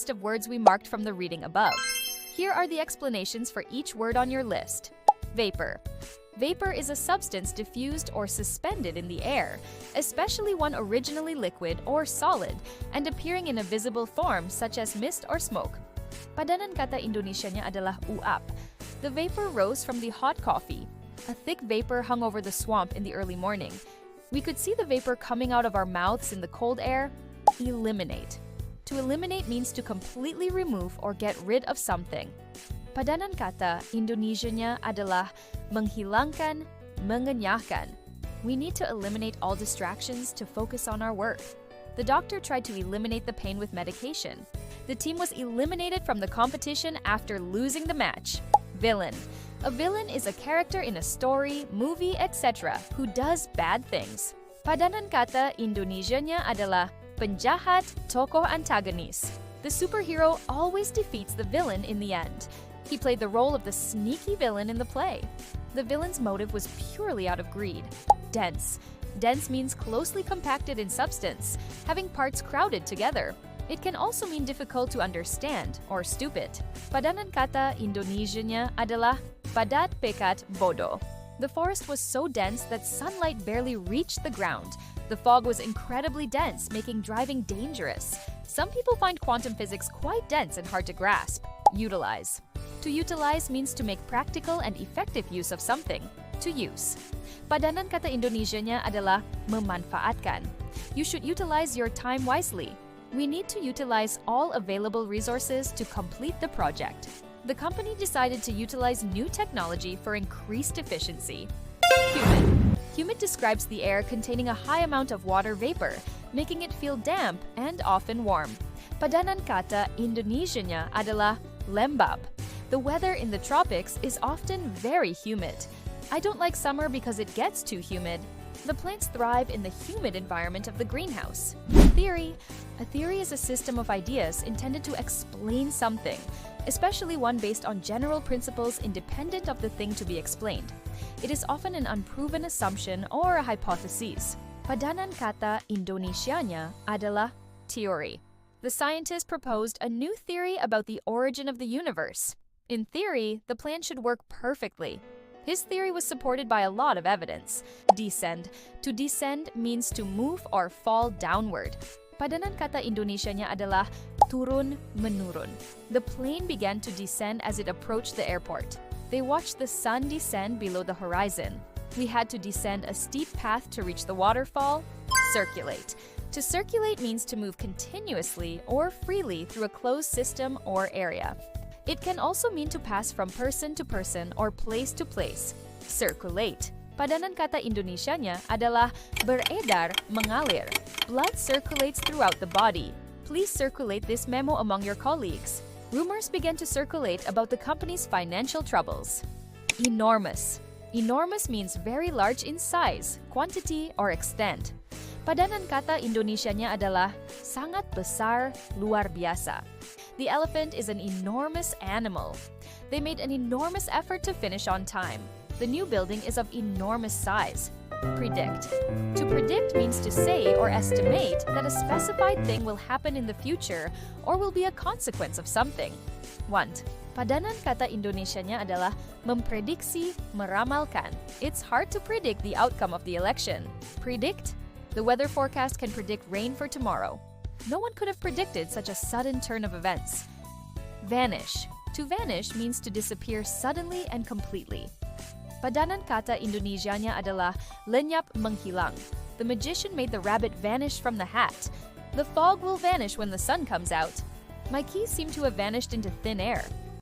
list of words we marked from the reading above. Here are the explanations for each word on your list. Vapor. Vapor is a substance diffused or suspended in the air, especially one originally liquid or solid and appearing in a visible form such as mist or smoke. Padanan kata Indonesianya adalah uap. The vapor rose from the hot coffee. A thick vapor hung over the swamp in the early morning. We could see the vapor coming out of our mouths in the cold air. Eliminate. To eliminate means to completely remove or get rid of something. Padanan kata Indonesianya adalah menghilangkan, mengenyahkan. We need to eliminate all distractions to focus on our work. The doctor tried to eliminate the pain with medication. The team was eliminated from the competition after losing the match. Villain. A villain is a character in a story, movie, etc. who does bad things. Padanan kata Indonesianya adalah penjahat, tokoh antagonis. The superhero always defeats the villain in the end. He played the role of the sneaky villain in the play. The villain's motive was purely out of greed. Dense. Dense means closely compacted in substance, having parts crowded together. It can also mean difficult to understand or stupid. Padanan kata Indonesianya adalah padat pekat bodoh. The forest was so dense that sunlight barely reached the ground. The fog was incredibly dense, making driving dangerous. Some people find quantum physics quite dense and hard to grasp. Utilize. To utilize means to make practical and effective use of something. To use. Padanan kata Indonesianya adalah memanfaatkan. You should utilize your time wisely. We need to utilize all available resources to complete the project. The company decided to utilize new technology for increased efficiency. Humid. Humid describes the air containing a high amount of water vapor, making it feel damp and often warm. Padanan kata Indonesianya adalah lembab. The weather in the tropics is often very humid. I don't like summer because it gets too humid. The plants thrive in the humid environment of the greenhouse. Theory. A theory is a system of ideas intended to explain something, especially one based on general principles independent of the thing to be explained. It is often an unproven assumption or a hypothesis. Padanan kata Indonesianya adalah teori. The scientist proposed a new theory about the origin of the universe. In theory, the plan should work perfectly. His theory was supported by a lot of evidence. Descend. To descend means to move or fall downward. Padanan kata Indonesianya adalah turun menurun. The plane began to descend as it approached the airport. They watched the sun descend below the horizon. We had to descend a steep path to reach the waterfall. Circulate. To circulate means to move continuously or freely through a closed system or area. It can also mean to pass from person to person or place to place. Circulate. Padanan kata Indonesianya adalah beredar, mengalir. Blood circulates throughout the body. Please circulate this memo among your colleagues. Rumors began to circulate about the company's financial troubles. Enormous. Enormous means very large in size, quantity, or extent. Padanan kata Indonesianya adalah sangat besar, luar biasa. The elephant is an enormous animal. They made an enormous effort to finish on time. The new building is of enormous size. Predict. To predict means to say or estimate that a specified thing will happen in the future or will be a consequence of something. Want. Padanan kata Indonesianya adalah memprediksi, meramalkan. It's hard to predict the outcome of the election. Predict. The weather forecast can predict rain for tomorrow. No one could have predicted such a sudden turn of events. Vanish. To vanish means to disappear suddenly and completely. Padanan kata Indonesianya adalah lenyap menghilang. The magician made the rabbit vanish from the hat. The fog will vanish when the sun comes out. My keys seem to have vanished into thin air.